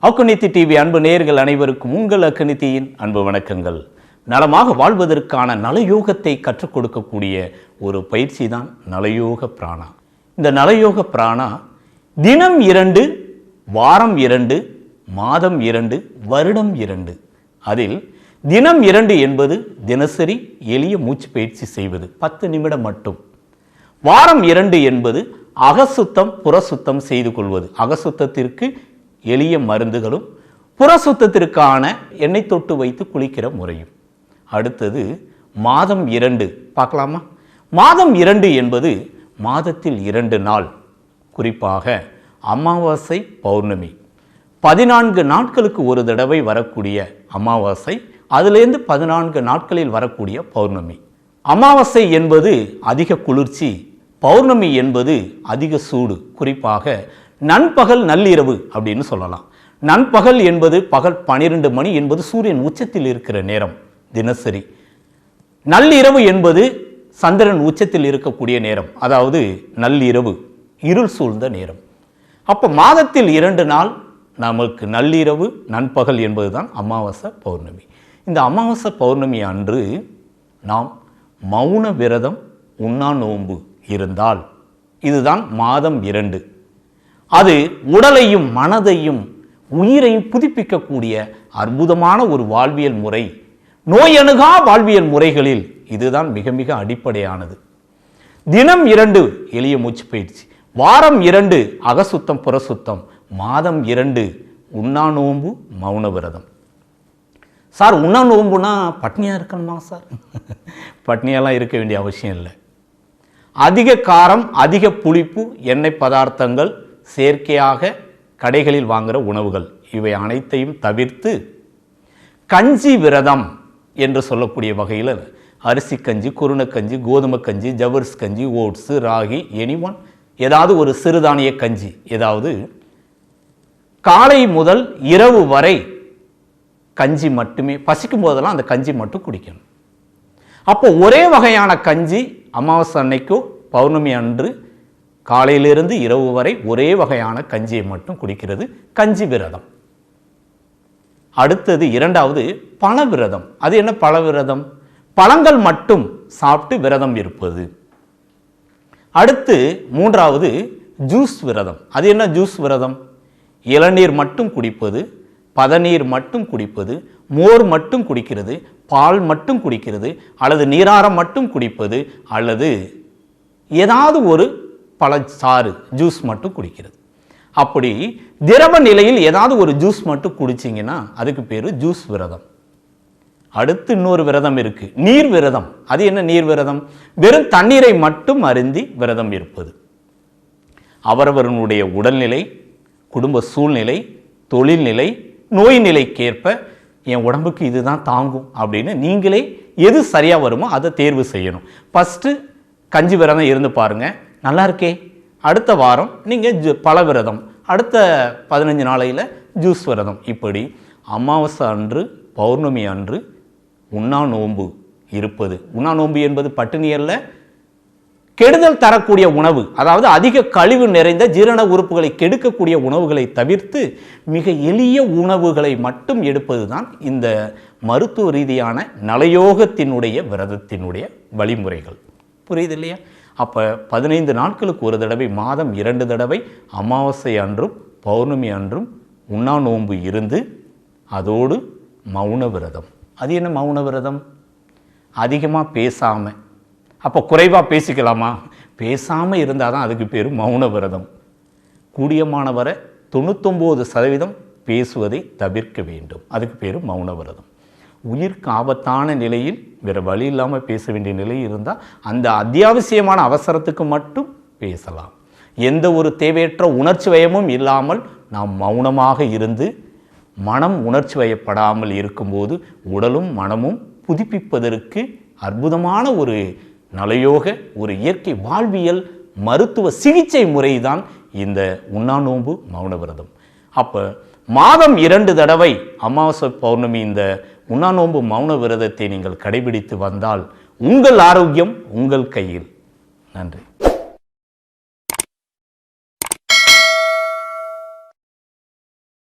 அக்குநித்தி TV அன்பு நேயர்கள் அனைவருக்கும் உங்கள் அக்குநித்தியின் அன்பு வணக்கங்கள். நலமாக வாழ்வதற்கான நலயோகத்தை கற்றுக் கொடுக்கக்கூடிய ஒரு பயிற்சி தான் நலயோக பிராணா. இந்த நலயோக பிராணா தினம் 2, வாரம் 2, மாதம் 2, வருடம் 2. அதில் தினம் 2 என்பது தினசரி எளிய மூச்சு பயிற்சி செய்வது 10 நிமிடம் மட்டும். வாரம் 2 என்பது அகசுத்தம் புறசுத்தம் செய்து கொள்வது. அகசுத்தத்திற்கு எளிய மருந்துகளும் புறசுத்தத்திற்கான எண்ணெய் தொட்டு வைத்து குளிக்கிற முறையும். அடுத்தது மாதம் 2 பார்க்கலாமா? மாதம் 2 என்பது மாதத்தில் 2 நாள், குறிப்பாக அமாவாசை பௌர்ணமி 14 நாட்களுக்கு ஒரு தடவை வரக்கூடிய அமாவாசை, அதிலிருந்து 14 நாட்களில் வரக்கூடிய பௌர்ணமி. அமாவாசை என்பது அதிக குளிர்ச்சி, பௌர்ணமி என்பது அதிக சூடு, குறிப்பாக நண்பகல் நள்ளிரவு அப்படின்னு சொல்லலாம். நண்பகல் என்பது பகல் 12 மணி என்பது சூரியன் உச்சத்தில் இருக்கிற நேரம் தினசரி. நள்ளிரவு என்பது சந்திரன் உச்சத்தில் இருக்கக்கூடிய நேரம், அதாவது நள்ளிரவு, இருள் சூழ்ந்த நேரம். அப்போ மாதத்தில் 2 நாள் நமக்கு நள்ளிரவு நண்பகல் என்பதுதான் அமாவாசை பௌர்ணமி. இந்த அமாவாசை பௌர்ணமி அன்று நாம் மௌன விரதம் உண்ணா நோன்பு இருந்தால் இதுதான் மாதம் 2. அது உடலையும் மனதையும் உயிரையும் புதுப்பிக்கக்கூடிய அற்புதமான ஒரு வாழ்வியல் முறை. நோயணுகா வாழ்வியல் முறைகளில் இதுதான் மிக மிக அடிப்படையானது. தினம் 2 எளிய மூச்சு பயிற்சி, வாரம் 2 அகசுத்தம் புறசுத்தம், மாதம் 2 உண்ணா நோன்பு மௌன விரதம். சார் உண்ணா நோன்புனா பட்னியாக இருக்கணுமா சார்? பட்னியெல்லாம் இருக்க வேண்டிய அவசியம் இல்லை. அதிக காரம், அதிக புளிப்பு, எண்ணெய் பதார்த்தங்கள், செயற்கையாக கடைகளில் வாங்குகிற உணவுகள், இவை அனைத்தையும் தவிர்த்து கஞ்சி விரதம் என்று சொல்லக்கூடிய வகையில் அரிசி கஞ்சி, குருணக்கஞ்சி, கோதுமை கஞ்சி, ஜவர்ஸ் கஞ்சி, ஓட்ஸு, ராகி, எனிவன் ஏதாவது ஒரு சிறுதானிய கஞ்சி, ஏதாவது காலை முதல் இரவு வரை கஞ்சி மட்டுமே, பசிக்கும் போதெல்லாம் அந்த கஞ்சி மட்டும் குடிக்கணும். அப்போ ஒரே வகையான கஞ்சி அமாவாசை அன்னைக்கோ பௌர்ணமி அன்று காலையிலிருந்து இரவு வரை ஒரே வகையான கஞ்சியை மட்டும் குடிக்கிறது கஞ்சி விரதம். அடுத்தது 2வது பழ விரதம். அது என்ன பழ விரதம்? பழங்கள் மட்டும் சாப்பிட்டு விரதம் இருப்பது. அடுத்து 3வது ஜூஸ் விரதம். அது என்ன ஜூஸ் விரதம்? இளநீர் மட்டும் குடிப்பது, பதநீர் மட்டும் குடிப்பது, மோர் மட்டும் குடிக்கிறது, பால் மட்டும் குடிக்கிறது, அல்லது நீராரம் மட்டும் குடிப்பது, அல்லது ஏதாவது ஒரு பழச்சாறு ஜூஸ் மட்டும் குடிக்கிறது. அப்படி திரவ நிலையில் ஏதாவது ஒரு ஜூஸ் மட்டும் குடிச்சிங்கன்னா அதுக்கு பேர் ஜூஸ் விரதம். அடுத்து இன்னொரு விரதம் இருக்கு, நீர் விரதம். அது என்ன நீர் விரதம்? வெறும் தண்ணீரை மட்டும் அருந்தி விரதம் இருப்பது. அவரவர்களுடைய உடல்நிலை, குடும்ப சூழ்நிலை, தொழில்நிலை, நோய் நிலைக்கேற்ப என் உடம்புக்கு இதுதான் தாங்கும் அப்படின்னு நீங்களே எது சரியாக வருமோ அதை தேர்வு செய்யணும். ஃபஸ்ட்டு கஞ்சி விரதம் இருந்து பாருங்கள், நல்லா இருக்கே. அடுத்த வாரம் நீங்கள் பழ விரதம், அடுத்த 15 நாளையில் ஜூஸ் விரதம். இப்படி அமாவாசை அன்று பௌர்ணமி அன்று உண்ணா நோன்பு இருப்பது. உண்ணா நோன்பு என்பது பட்டினி அல்ல, கெடுதல் தரக்கூடிய உணவு, அதாவது அதிக கழிவு நிறைந்த ஜீரண உறுப்புகளை கெடுக்கக்கூடிய உணவுகளை தவிர்த்து மிக எளிய உணவுகளை மட்டும் எடுப்பது தான் இந்த மருத்துவ ரீதியான நலயோகத்தினுடைய விரதத்தினுடைய வழிமுறைகள். புரியுது இல்லையா? அப்போ 15 நாட்களுக்கு ஒரு தடவை, மாதம் 2 தடவை அமாவாசை அன்றும் பௌர்ணமி அன்றும் உண்ணா நோன்பு இருந்து அதோடு மௌன விரதம். அது என்ன மௌன விரதம்? அதிகமாக பேசாமல். அப்போ குறைவாக பேசிக்கலாமா? பேசாமல் இருந்தால் தான் அதுக்கு பேர் மௌன விரதம். கூடியமானவரை 99% பேசுவதை தவிர்க்க வேண்டும், அதுக்கு பேர் மௌன விரதம். உயிருக்கு ஆபத்தான நிலையில் வேறு வழி இல்லாமல் பேச வேண்டிய நிலை இருந்தால் அந்த அத்தியாவசியமான அவசரத்துக்கு மட்டும் பேசலாம். எந்த ஒரு தேவையற்ற உணர்ச்சி வயமும் இல்லாமல் நாம் மௌனமாக இருந்து மனம் உணர்ச்சி வயப்படாமல் இருக்கும்போது உடலும் மனமும் புதுப்பிப்பதற்கு அற்புதமான ஒரு நலயோக, ஒரு இயற்கை வாழ்வியல் மருத்துவ சிகிச்சை முறைதான் இந்த உண்ணா நோன்பு மௌன விரதம். அப்போ மாதம் 2 தடவை அமாவாசை பௌர்ணமி இந்த உண்ணா நோன்பு மௌன விரதத்தை நீங்கள் கடைபிடித்து வந்தால் உங்கள் ஆரோக்கியம் உங்கள் கையில். நன்றி.